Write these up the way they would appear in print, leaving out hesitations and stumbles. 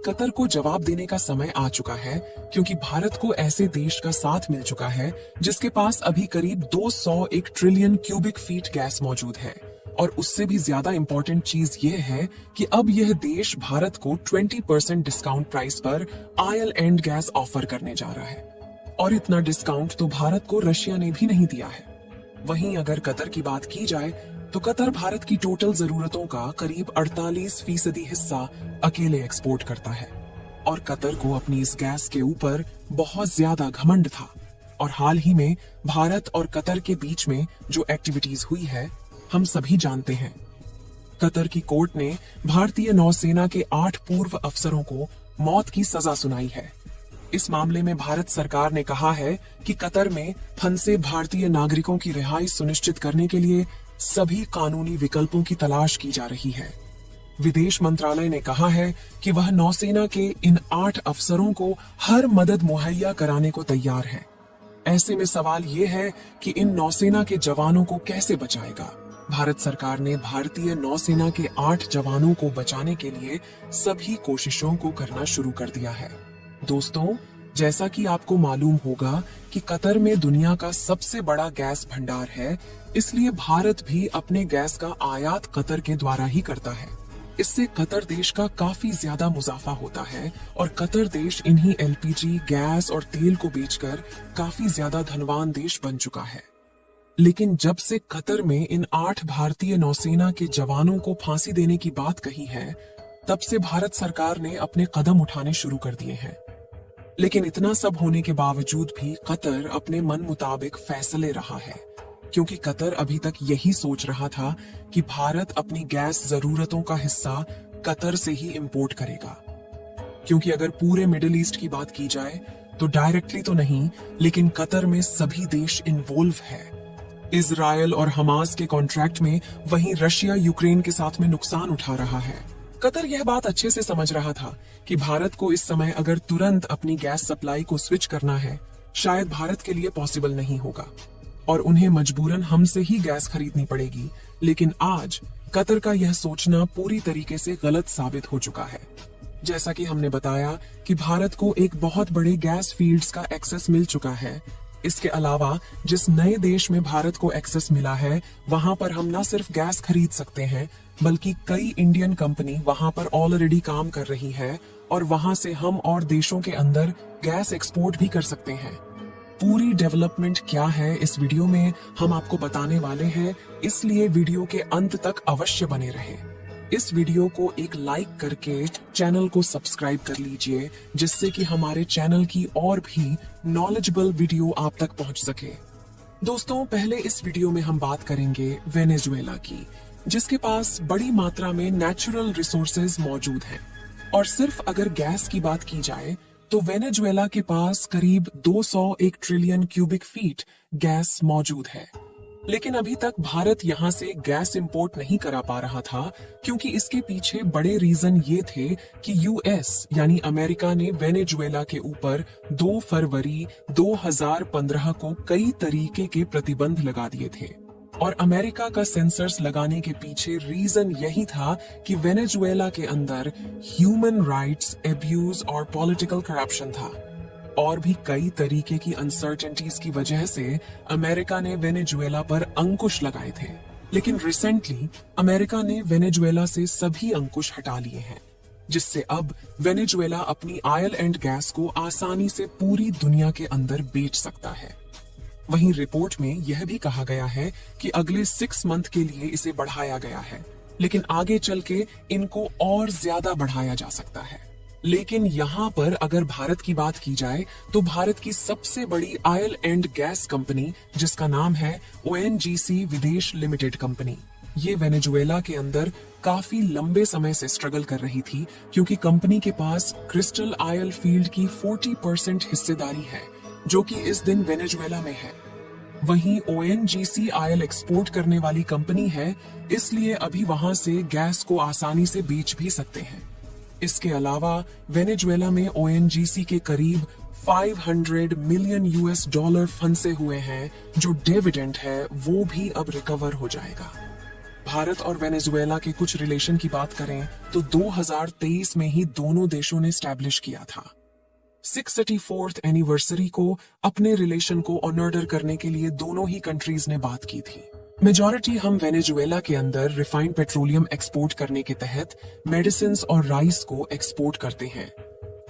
Qatar को जवाब देने का समय आ चुका है, क्योंकि भारत को ऐसे देश का साथ मिल चुका है जिसके पास अभी करीब 201 ट्रिलियन क्यूबिक फीट गैस मौजूद है। और उससे भी ज्यादा इंपॉर्टेंट चीज ये है कि अब यह देश भारत को 20% डिस्काउंट प्राइस पर आयल एंड गैस ऑफर करने जा रहा है। और इतना डिस्काउंट तो भारत को रशिया ने भी नहीं दिया है। वहीं अगर कतर की बात की जाए तो कतर भारत की टोटल जरूरतों का करीब 48% हिस्सा अकेले एक्सपोर्ट करता है। और कतर को अपनी इस गैस के ऊपर बहुत ज्यादा घमंड था। और हाल ही में भारत और कतर के बीच में जो एक्टिविटीज हुई है हम सभी जानते हैं। कतर की कोर्ट ने भारतीय नौसेना के 8 पूर्व अफसरों को मौत की सजा सुनाई है। इस मामले में भारत सरकार ने कहा है कि कतर में फंसे भारतीय नागरिकों की रिहाई सुनिश्चित करने के लिए सभी कानूनी विकल्पों की तलाश की जा रही है। विदेश मंत्रालय ने कहा है कि वह नौसेना के इन 8 अफसरों को हर मदद मुहैया कराने को तैयार है। ऐसे में सवाल ये है कि इन नौसेना के जवानों को कैसे बचाएगा। भारत सरकार ने भारतीय नौसेना के 8 जवानों को बचाने के लिए सभी कोशिशों को करना शुरू कर दिया है। दोस्तों, जैसा कि आपको मालूम होगा कि कतर में दुनिया का सबसे बड़ा गैस भंडार है, इसलिए भारत भी अपने गैस का आयात कतर के द्वारा ही करता है। इससे कतर देश का काफी ज्यादा मुनाफा होता है और कतर देश इन्हीं एलपीजी, गैस और तेल को बेचकर काफी ज्यादा धनवान देश बन चुका है। लेकिन जब से कतर में इन 8 भारतीय नौसेना के जवानों को फांसी देने की बात कही है, तब से भारत सरकार ने अपने कदम उठाने शुरू कर दिए हैं। लेकिन इतना सब होने के बावजूद भी कतर अपने मन मुताबिक फैसले रहा है, क्योंकि कतर अभी तक यही सोच रहा था कि भारत अपनी गैस जरूरतों का हिस्सा कतर से ही इंपोर्ट करेगा। क्योंकि अगर पूरे मिडिल ईस्ट की बात की जाए तो डायरेक्टली तो नहीं, लेकिन कतर में सभी देश इन्वॉल्व है। इजरायल और हमास के कॉन्ट्रैक्ट में, वहीं रशिया यूक्रेन के साथ में नुकसान उठा रहा है। कतर यह बात अच्छे से समझ रहा था कि भारत को इस समय अगर तुरंत अपनी गैस सप्लाई को स्विच करना है, शायद भारत के लिए पॉसिबल नहीं होगा और उन्हें मजबूरन हमसे ही गैस खरीदनी पड़ेगी। लेकिन आज कतर का यह सोचना पूरी तरीके से गलत साबित हो चुका है। जैसा कि हमने बताया कि भारत को एक बहुत बड़े गैस फील्ड्स का एक्सेस मिल चुका है। इसके अलावा जिस नए देश में भारत को एक्सेस मिला है, वहां पर हम न सिर्फ गैस खरीद सकते हैं, बल्कि कई इंडियन कंपनी वहां पर ऑलरेडी काम कर रही है और वहां से हम और देशों के अंदर गैस एक्सपोर्ट भी कर सकते हैं। पूरी डेवलपमेंट क्या है इस वीडियो में हम आपको बताने वाले हैं, इसलिए वीडियो के अंत तक अवश्य बने रहें। इस वीडियो को एक लाइक करके चैनल को सब्सक्राइब कर लीजिए, जिससे कि हमारे चैनल की और भी नॉलेजेबल वीडियो आप तक पहुंच सके। दोस्तों, पहले इस वीडियो में हम बात करेंगे वेनेजुएला की, जिसके पास बड़ी मात्रा में नेचुरल रिसोर्सेज मौजूद हैं। और सिर्फ अगर गैस की बात की जाए तो वेनेजुएला के पास करीब 201 ट्रिलियन क्यूबिक फीट गैस मौजूद है। लेकिन अभी तक भारत यहां से गैस इंपोर्ट नहीं करा पा रहा था, क्योंकि इसके पीछे बड़े रीजन ये थे कि यूएस यानी अमेरिका ने वेनेजुएला के ऊपर 2 फरवरी 2015 को कई तरीके के प्रतिबंध लगा दिए थे। और अमेरिका का सेंसर्स लगाने के पीछे रीजन यही था कि वेनेजुएला के अंदर ह्यूमन राइट्स एब्यूज और पॉलिटिकल करप्शन था। और भी कई तरीके की अनसर्टेनिटीज की वजह से अमेरिका ने वेनेजुएला पर अंकुश लगाए थे। लेकिन रिसेंटली अमेरिका ने वेनेजुएला से सभी अंकुश हटा लिए हैं, जिससे अब वेनेजुएला अपनी ऑयल एंड गैस को आसानी से पूरी दुनिया के अंदर बेच सकता है। वहीं रिपोर्ट में यह भी कहा गया है कि अगले 6 मंथ के लिए इसे बढ़ाया गया है, लेकिन आगे चल के इनको और ज्यादा बढ़ाया जा सकता है। लेकिन यहाँ पर अगर भारत की बात की जाए तो भारत की सबसे बड़ी ऑयल एंड गैस कंपनी, जिसका नाम है ओएनजीसी विदेश लिमिटेड कंपनी, ये वेनेजुएला के अंदर काफी लंबे समय से स्ट्रगल कर रही थी, क्योंकि कंपनी के पास क्रिस्टल ऑयल फील्ड की 40% हिस्सेदारी है, जो कि इस दिन वेनेजुएला में है। वहीं ओएनजीसी ऑयल एक्सपोर्ट करने वाली कंपनी है, इसलिए अभी वहां से गैस को आसानी से बेच भी सकते हैं। इसके अलावा वेनेजुएला में ओएनजीसी के करीब 500 मिलियन यूएस डॉलर फंसे हुए हैं, जो डिविडेंड है वो भी अब रिकवर हो जाएगा। भारत और वेनेजुएला के कुछ रिलेशन की बात करें तो 2023 में ही दोनों देशों ने स्टैब्लिश किया था। 634th एनिवर्सरी को अपने रिलेशन को ऑनर करने के लिए दोनों ही कंट्रीज ने बात की थी। मेजॉरिटी हम वेनेजुएला के अंदर रिफाइंड पेट्रोलियम एक्सपोर्ट करने के तहत मेडिसिन और राइस को एक्सपोर्ट करते हैं।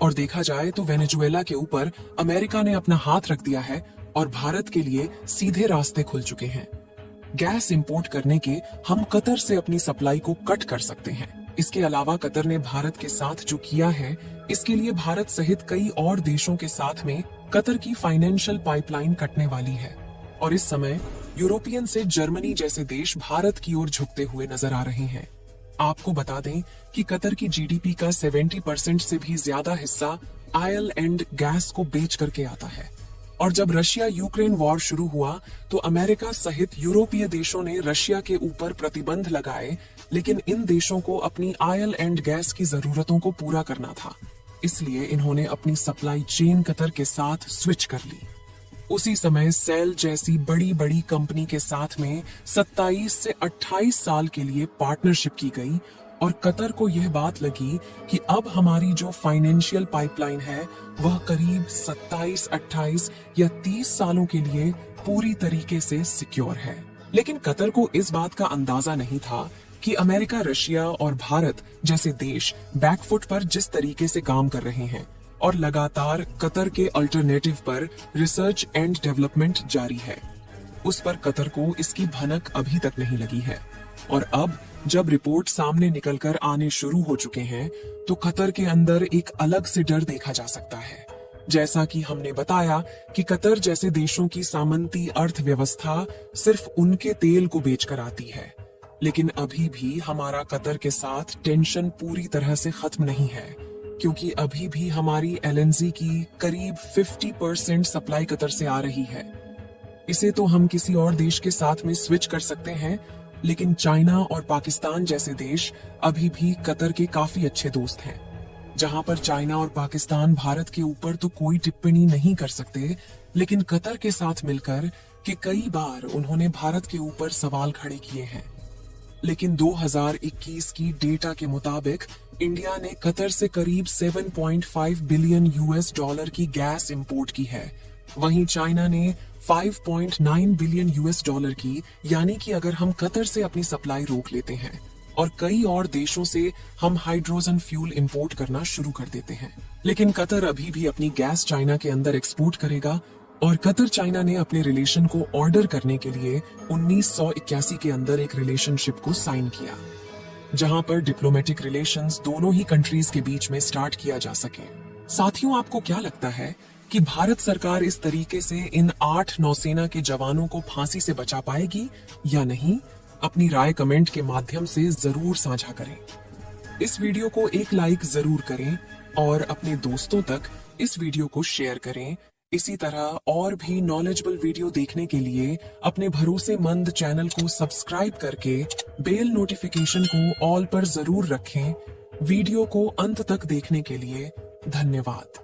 और देखा जाए तो वेनेजुएला के ऊपर अमेरिका ने अपना हाथ रख दिया है और भारत के लिए सीधे रास्ते खुल चुके हैं। गैस इंपोर्ट करने के हम कतर से अपनी सप्लाई को कट कर सकते हैं। इसके अलावा कतर ने भारत के साथ जो किया है, इसके लिए भारत सहित कई और देशों के साथ में कतर की फाइनेंशियल पाइपलाइन कटने वाली है। और इस समय यूरोपियन से जर्मनी जैसे देश भारत की ओर झुकते हुए नजर आ रहे हैं। आपको बता दें कि कतर की जीडीपी का 70% से भी ज्यादा हिस्सा ऑयल एंड गैस को बेच करके आता है। और जब रशिया यूक्रेन वॉर शुरू हुआ तो अमेरिका सहित यूरोपीय देशों ने रशिया के ऊपर प्रतिबंध लगाए, लेकिन इन देशों को अपनी ऑयल एंड गैस की जरूरतों को पूरा करना था, इसलिए इन्होंने अपनी सप्लाई चेन कतर के साथ स्विच कर ली। उसी समय सेल जैसी बड़ी बड़ी कंपनी के साथ में 27 से 28 साल के लिए पार्टनरशिप की गई और कतर को यह बात लगी कि अब हमारी जो फाइनेंशियल पाइपलाइन है वह करीब 27, 28 या 30 सालों के लिए पूरी तरीके से सिक्योर है। लेकिन कतर को इस बात का अंदाजा नहीं था कि अमेरिका, रशिया और भारत जैसे देश बैकफुट पर जिस तरीके से काम कर रहे हैं और लगातार कतर के अल्टरनेटिव पर रिसर्च एंड डेवलपमेंट जारी है, उस पर कतर को इसकी भनक अभी तक नहीं लगी है। और अब जब रिपोर्ट सामने निकलकर आने शुरू हो चुके हैं तो कतर के अंदर एक अलग से डर देखा जा सकता है। जैसा कि हमने बताया कि कतर जैसे देशों की सामंती अर्थव्यवस्था सिर्फ उनके तेल को बेचकर आती है, लेकिन अभी भी हमारा कतर के साथ टेंशन पूरी तरह से खत्म नहीं है, क्योंकि अभी भी हमारी एलएनजी की करीब 50% सप्लाई कतर से आ रही है। इसे तो हम किसी और देश के साथ में स्विच कर सकते हैं, लेकिन चाइना और पाकिस्तान जैसे देश अभी भी कतर के काफी अच्छे दोस्त हैं। जहां पर चाइना और पाकिस्तान भारत के ऊपर तो कोई टिप्पणी नहीं कर सकते, लेकिन कतर के साथ मिलकर कि कई बार उन्होंने भारत के ऊपर सवाल खड़े किए हैं। लेकिन 2021 की डेटा के मुताबिक इंडिया ने कतर से करीब 7.5 बिलियन यूएस डॉलर की गैस इंपोर्ट की है। वहीं चाइना ने 5.9 बिलियन यूएस डॉलर की, यानी कि अगर हम कतर से अपनी सप्लाई रोक लेते हैं और कई और देशों से हम हाइड्रोजन फ्यूल इंपोर्ट करना शुरू कर देते हैं, लेकिन कतर अभी भी अपनी गैस चाइना के अंदर एक्सपोर्ट करेगा। और कतर चाइना ने अपने रिलेशन को ऑर्डर करने के लिए 1981 के अंदर एक रिलेशनशिप को साइन किया, जहां पर डिप्लोमेटिक रिलेशंस दोनों ही कंट्रीज के बीच में स्टार्ट किया जा सके। साथियों, आपको क्या लगता है कि भारत सरकार इस तरीके से इन 8 नौसेना के जवानों को फांसी से बचा पाएगी या नहीं? अपनी राय कमेंट के माध्यम से जरूर साझा करें। इस वीडियो को एक लाइक जरूर करें और अपने दोस्तों तक इस वीडियो को शेयर करें। इसी तरह और भी नॉलेजेबल वीडियो देखने के लिए अपने भरोसेमंद चैनल को सब्सक्राइब करके बेल नोटिफिकेशन को ऑल पर जरूर रखें। वीडियो को अंत तक देखने के लिए धन्यवाद।